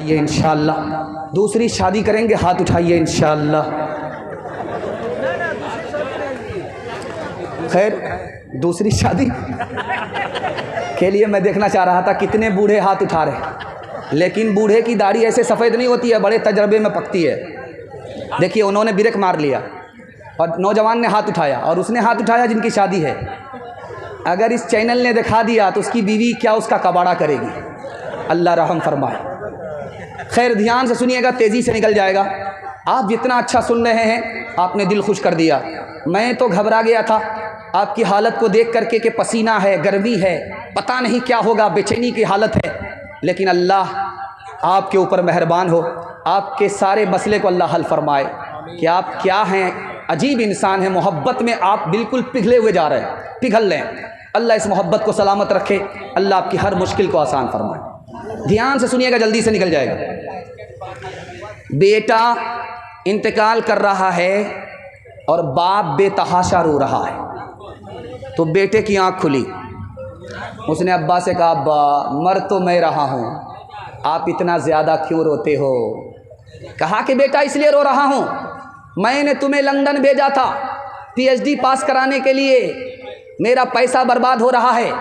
ये इंशाअल्लाह दूसरी शादी करेंगे, हाथ उठाइए इंशाअल्लाह। खैर दूसरी शादी के लिए मैं देखना चाह रहा था कितने बूढ़े हाथ उठा रहे, लेकिन बूढ़े की दाढ़ी ऐसे सफ़ेद नहीं होती है, बड़े तजर्बे में पकती है। देखिए उन्होंने ब्रेक मार लिया और नौजवान ने हाथ उठाया, और उसने हाथ उठाया जिनकी शादी है। अगर इस चैनल ने दिखा दिया तो उसकी बीवी क्या उसका कबाड़ा करेगी, अल्लाह रहम फरमाए। खैर ध्यान से सुनिएगा, तेज़ी से निकल जाएगा। आप जितना अच्छा सुन रहे हैं आपने दिल खुश कर दिया। मैं तो घबरा गया था आपकी हालत को देख करके कि पसीना है, गर्मी है, पता नहीं क्या होगा, बेचैनी की हालत है। लेकिन अल्लाह आपके ऊपर मेहरबान हो, आपके सारे मसले को अल्लाह हल फरमाए कि आप क्या हैं, अजीब इंसान हैं। मोहब्बत में आप बिल्कुल पिघले हुए जा रहे हैं, पिघल लें। अल्लाह इस मोहब्बत को सलामत रखे, अल्लाह आपकी हर मुश्किल को आसान फरमाए। ध्यान से सुनिएगा, जल्दी से निकल जाएगा। बेटा इंतकाल कर रहा है और बाप बेतहाशा रो रहा है, तो बेटे की आंख खुली। उसने अब्बा से कहा, अब्बा मर तो मैं रहा हूँ, आप इतना ज़्यादा क्यों रोते हो? कहा कि बेटा इसलिए रो रहा हूँ, मैंने तुम्हें लंदन भेजा था पीएचडी पास कराने के लिए, मेरा पैसा बर्बाद हो रहा है,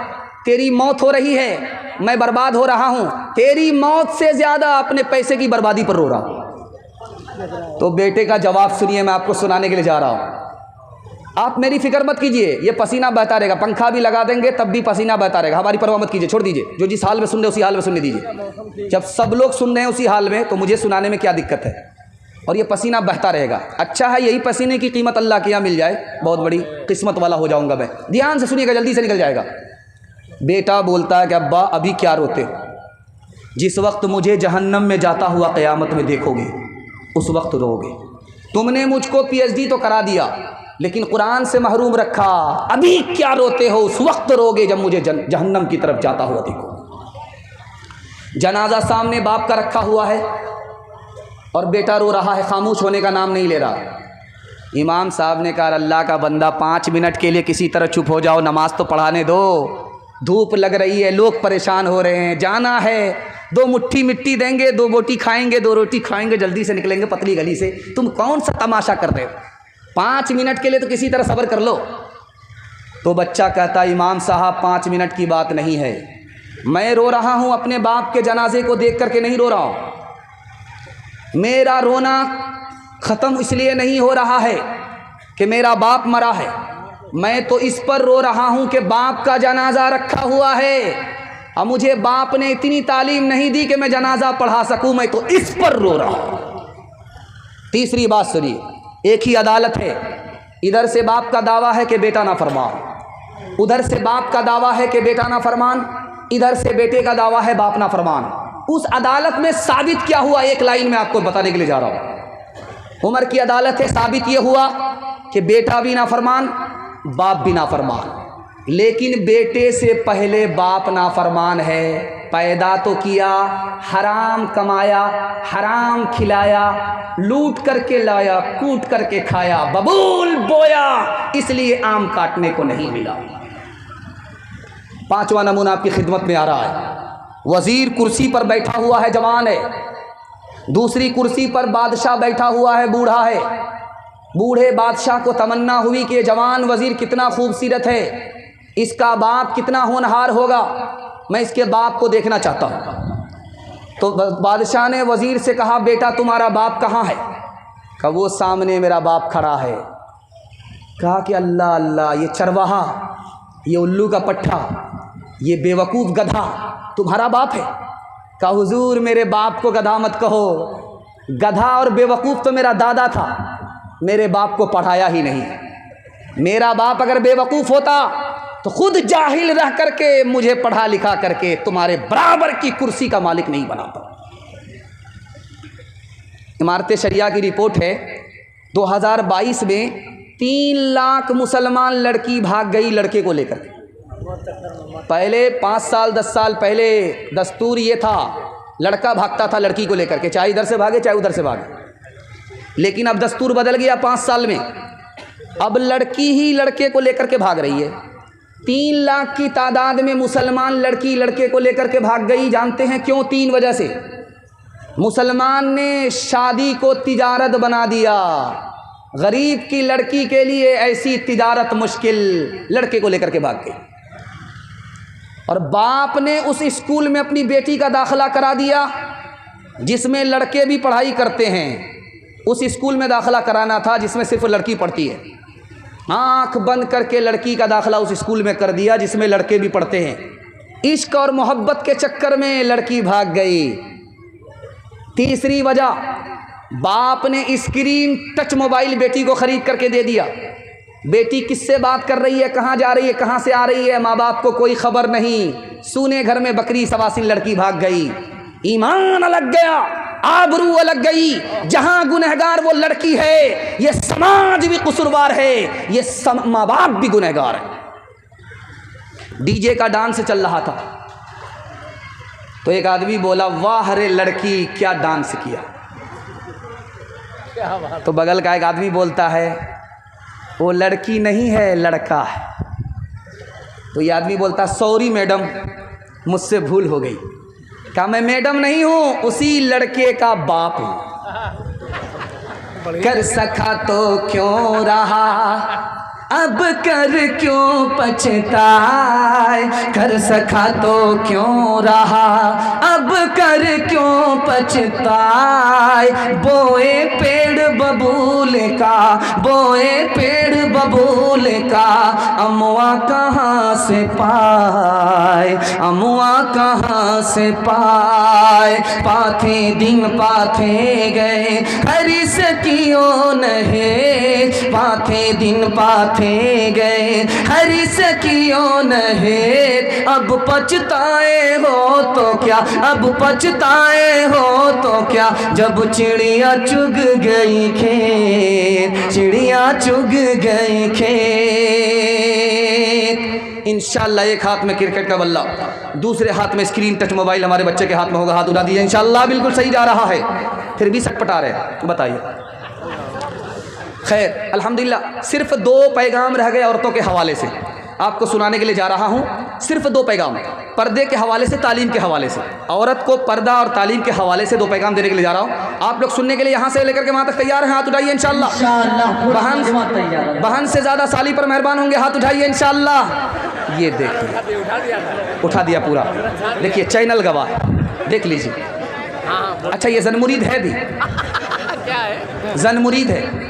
तेरी मौत हो रही है, मैं बर्बाद हो रहा हूँ, तेरी मौत से ज़्यादा अपने पैसे की बर्बादी पर रो रहा हूँ। तो बेटे का जवाब सुनिए, मैं आपको सुनाने के लिए जा रहा हूँ। आप मेरी फिक्र मत कीजिए, ये पसीना बहता रहेगा, पंखा भी लगा देंगे तब भी पसीना बहता रहेगा, हमारी परवाह मत कीजिए, छोड़ दीजिए। जो जिस हाल में सुन रहे उसी हाल में सुनने दीजिए। जब सब लोग सुन रहे हैं उसी हाल में तो मुझे सुनाने में क्या दिक्कत है? और ये पसीना बहता रहेगा। अच्छा है यही पसीने की कीमत अल्लाह के यहाँ मिल जाए, बहुत बड़ी किस्मत वाला हो जाऊँगा मैं। ध्यान से सुनिएगा, जल्दी से निकल जाएगा। बेटा बोलता है कि अब्बा अभी क्या रोते हो? जिस वक्त मुझे जहन्नम में जाता हुआ क़यामत में देखोगे उस वक्त रोगे। तुमने मुझको पीएचडी तो करा दिया लेकिन कुरान से महरूम रखा, अभी क्या रोते हो? उस वक्त रोगे जब मुझे जहन्नम की तरफ जाता हुआ देखो। जनाजा सामने बाप का रखा हुआ है और बेटा रो रहा है, खामोश होने का नाम नहीं ले रहा। इमाम साहब ने कहा, अल्लाह का बंदा 5 मिनट के लिए किसी तरह चुप हो जाओ, नमाज तो पढ़ाने दो, धूप लग रही है, लोग परेशान हो रहे हैं, जाना है, 2 मुट्ठी मिट्टी देंगे, 2 बोटी खाएंगे, 2 रोटी खाएंगे, जल्दी से निकलेंगे पतली गली से। तुम कौन सा तमाशा कर रहे हो? 5 मिनट के लिए तो किसी तरह सब्र कर लो। तो बच्चा कहता, इमाम साहब 5 मिनट की बात नहीं है, मैं रो रहा हूँ अपने बाप के जनाजे को देख करके नहीं रो रहा हूँ। मेरा रोना ख़त्म इसलिए नहीं हो रहा है कि मेरा बाप मरा है, मैं तो इस पर रो रहा हूँ कि बाप का जनाजा रखा हुआ है और मुझे बाप ने इतनी तालीम नहीं दी कि मैं जनाजा पढ़ा सकूँ, मैं तो इस पर रो रहा हूँ। तीसरी बात सुनिए, एक ही अदालत है, इधर से बाप का दावा है कि बेटा ना फरमान, उधर से बाप का दावा है कि बेटा ना फरमान, इधर से बेटे का दावा है बाप ना फरमान। उस अदालत में साबित क्या हुआ, एक लाइन में आपको बताने के लिए जा रहा हूँ। उमर की अदालत है, साबित ये हुआ कि बेटा भी ना फरमान, बाप भी ना फरमान, लेकिन बेटे से पहले बाप ना फरमान है। पैदा तो किया, हराम कमाया, हराम खिलाया, लूट करके लाया, कूट करके खाया, बबूल बोया, इसलिए आम काटने को नहीं मिला। 5वां नमूना आपकी खिदमत में आ रहा है। वजीर कुर्सी पर बैठा हुआ है, जवान है, दूसरी कुर्सी पर बादशाह बैठा हुआ है, बूढ़ा है। बूढ़े बादशाह को तमन्ना हुई कि जवान वजीर कितना खूबसूरत है, इसका बाप कितना होनहार होगा, मैं इसके बाप को देखना चाहता हूँ। तो बादशाह ने वजीर से कहा, बेटा तुम्हारा बाप कहाँ है? कहा वो सामने मेरा बाप खड़ा है। कहा कि अल्लाह अल्लाह, ये चरवाहा, ये उल्लू का पट्ठा, ये बेवकूफ़ गधा तुम्हारा बाप है? कहा हुजूर मेरे बाप को गधा मत कहो, गधा और बेवकूफ़ तो मेरा दादा था, मेरे बाप को पढ़ाया ही नहीं। मेरा बाप अगर बेवकूफ़ होता तो खुद जाहिल रह करके मुझे पढ़ा लिखा करके तुम्हारे बराबर की कुर्सी का मालिक नहीं बनाता। इमारत शरिया की रिपोर्ट है, 2022 में 3 लाख मुसलमान लड़की भाग गई लड़के को लेकर। पहले 5 साल 10 साल पहले दस्तूर ये था, लड़का भागता था लड़की को लेकर के, चाहे इधर से भागे चाहे उधर से भागे। लेकिन अब दस्तूर बदल गया 5 साल में, अब लड़की ही लड़के को लेकर के भाग रही है। 3 लाख की तादाद में मुसलमान लड़की लड़के को लेकर के भाग गई। जानते हैं क्यों? 3 वजह से। मुसलमान ने शादी को तिजारत बना दिया। गरीब की लड़की के लिए ऐसी तिजारत मुश्किल, लड़के को लेकर के भाग गई। और बाप ने उस स्कूल में अपनी बेटी का दाखिला करा दिया जिसमें लड़के भी पढ़ाई करते हैं। उस स्कूल में दाखिला कराना था जिसमें सिर्फ लड़की पढ़ती है। आँख बंद करके लड़की का दाखिला उस स्कूल में कर दिया जिसमें लड़के भी पढ़ते हैं। इश्क और मोहब्बत के चक्कर में लड़की भाग गई। तीसरी वजह, बाप ने स्क्रीन टच मोबाइल बेटी को ख़रीद करके दे दिया। बेटी किससे बात कर रही है, कहाँ जा रही है, कहाँ से आ रही है, माँ बाप को कोई खबर नहीं। सूने घर में बकरी सवासिन लड़की भाग गई। ईमान अलग गया, आबरू अलग गई। जहाँ गुनहगार वो लड़की है, ये समाज भी कसूरवार है, ये माँ बाप भी गुनहगार है। डीजे का डांस चल रहा था तो एक आदमी बोला, वाह रे लड़की क्या डांस किया। तो बगल का एक आदमी बोलता है, वो लड़की नहीं है लड़का है। तो ये आदमी बोलता, सॉरी मैडम मुझसे भूल हो गई। कहा, मैं मैडम नहीं हूँ, उसी लड़के का बाप हूँ। कर सका तो क्यों रहा, अब कर क्यों पछताए। कर सका तो क्यों रहा, अब कर क्यों पछताए। बोए पेड़ बबूल का, बोए पेड़ बबूल का, अमुआ कहाँ से पाए, अमुआ कहाँ से पाए। पाथे दिन पाथे गए, हरिस कियो नहीं। पाथे दिन पाथे गए, हरिस कियो नहीं। अब पछताए हो तो क्या, अब पछताए हो तो क्या। जब चिड़िया चुग गई खेत, चिड़िया चुग गई खेत। इंशाल्लाह एक हाथ में क्रिकेट का बल्ला, दूसरे हाथ में स्क्रीन टच मोबाइल हमारे बच्चे के हाथ में होगा। हाथ उठा दीजिए। इंशाल्लाह बिल्कुल सही जा रहा है, फिर भी सटपटा रहे हैं। बताइए। खैर अल्हम्दुलिल्लाह, सिर्फ 2 पैगाम रह गए औरतों के हवाले से, आपको सुनाने के लिए जा रहा हूँ। सिर्फ 2 पैगाम, पर्दे के हवाले से, तालीम के हवाले से। औरत को पर्दा और तालीम के हवाले से 2 पैगाम देने के लिए जा रहा हूँ। आप लोग सुनने के लिए यहाँ से लेकर के वहाँ तक तैयार हैं? हाथ उठाइए इंशाल्लाह। बहन से ज़्यादा साली पर मेहरबान होंगे, हाथ उठाइए इंशाल्लाह। ये देखिए, उठा दिया पूरा। देखिए चैनल गवाह है, देख लीजिए। अच्छा ये ज़नमुरीद है भी, क्या है ज़नमुरीद है।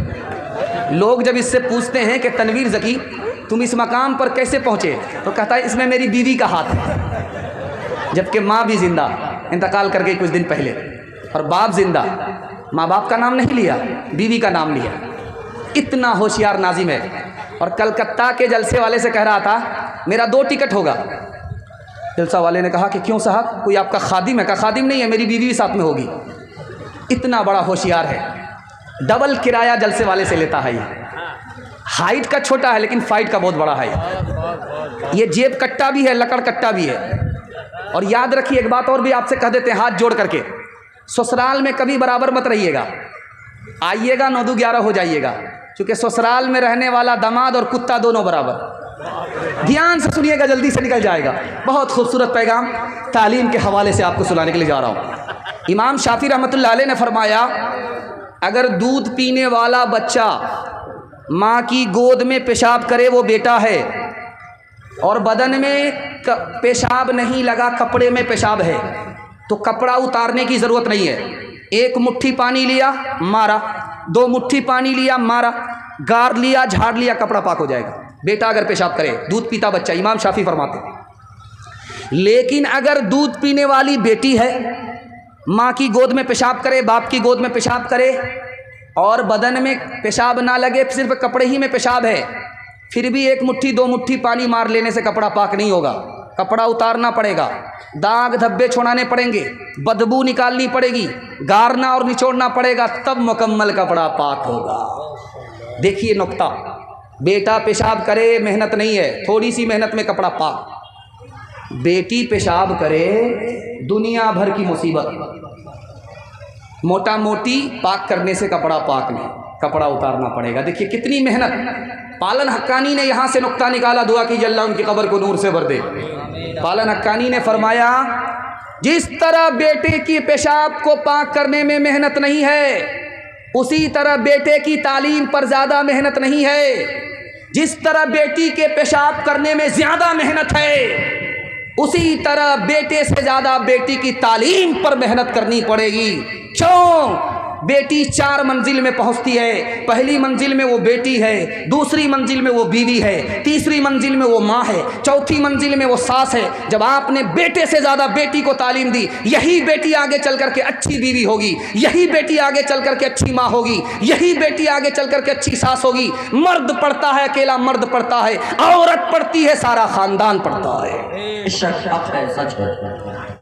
लोग जब इससे पूछते हैं कि तनवीर ज़की तुम इस मकाम पर कैसे पहुँचे, तो कहता है इसमें मेरी बीवी का हाथ है। जबकि माँ भी ज़िंदा, इंतकाल कर गई कुछ दिन पहले, और बाप ज़िंदा। माँ बाप का नाम नहीं लिया, बीवी का नाम लिया। इतना होशियार नाजिम है। और कलकत्ता के जलसे वाले से कह रहा था मेरा 2 टिकट होगा। जलसा वाले ने कहा कि क्यों साहब, कोई आपका खादिम है? का खादिम नहीं है, मेरी बीवी भी साथ में होगी। इतना बड़ा होशियार है। डबल किराया जलसे वाले से लेता है। ये हाइट का छोटा है लेकिन फाइट का बहुत बड़ा है। ये जेब कट्टा भी है, लकड़ कट्टा भी है। और याद रखिए एक बात और भी आपसे कह देते हैं हाथ जोड़ करके, ससुराल में कभी बराबर मत रहिएगा। आइएगा 9-11 हो जाइएगा, क्योंकि ससुराल में रहने वाला दामाद और कुत्ता दोनों बराबर। ध्यान से सुनिएगा, जल्दी से निकल जाएगा। बहुत खूबसूरत पैगाम तालीम के हवाले से आपको सुनाने के लिए जा रहा हूँ। इमाम शाफी रहमतुल्लाह अलैह ने फरमाया, अगर दूध पीने वाला बच्चा माँ की गोद में पेशाब करे वो बेटा है, और बदन में पेशाब नहीं लगा, कपड़े में पेशाब है, तो कपड़ा उतारने की ज़रूरत नहीं है। 1 मुट्ठी पानी लिया मारा, 2 मुट्ठी पानी लिया मारा, गार लिया झाड़ लिया, कपड़ा पाक हो जाएगा। बेटा अगर पेशाब करे, दूध पीता बच्चा, इमाम शाफी फरमाते। लेकिन अगर दूध पीने वाली बेटी है, माँ की गोद में पेशाब करे, बाप की गोद में पेशाब करे, और बदन में पेशाब ना लगे, सिर्फ कपड़े ही में पेशाब है, फिर भी 1 मुट्ठी 2 मुट्ठी पानी मार लेने से कपड़ा पाक नहीं होगा। कपड़ा उतारना पड़ेगा, दाग धब्बे छोड़ाने पड़ेंगे, बदबू निकालनी पड़ेगी, गारना और निचोड़ना पड़ेगा, तब मुकम्मल कपड़ा पाक होगा। देखिए नुक्ता, बेटा पेशाब करे मेहनत नहीं है, थोड़ी सी मेहनत में कपड़ा पाक। बेटी पेशाब करे दुनिया भर की मुसीबत, मोटा मोटी पाक करने से कपड़ा पाक नहीं, कपड़ा उतारना पड़ेगा। देखिए कितनी मेहनत। पालन हक्कानी ने यहाँ से नुक्ता निकाला, दुआ की अल्लाह उनकी कब्र को नूर से भर दे। पालन हक्कानी ने फरमाया जिस तरह बेटे की पेशाब को पाक करने में मेहनत नहीं है, उसी तरह बेटे की तालीम पर ज़्यादा मेहनत नहीं है। जिस तरह बेटी के पेशाब करने में ज़्यादा मेहनत है, उसी तरह बेटे से ज़्यादा बेटी की तालीम पर मेहनत करनी पड़ेगी। क्यों? बेटी 4 मंजिल में पहुंचती है। पहली मंजिल में वो बेटी है, दूसरी मंजिल में वो बीवी है, तीसरी मंजिल में वो माँ है, चौथी मंजिल में वो सास है। जब आपने बेटे से ज़्यादा बेटी को तालीम दी, यही बेटी आगे चल करके अच्छी बीवी होगी, यही बेटी आगे चल करके अच्छी माँ होगी, यही बेटी आगे चल करके अच्छी सास होगी। मर्द पढ़ता है, अकेला मर्द पढ़ता है, औरत पढ़ती है, सारा खानदान पढ़ता है। सच है।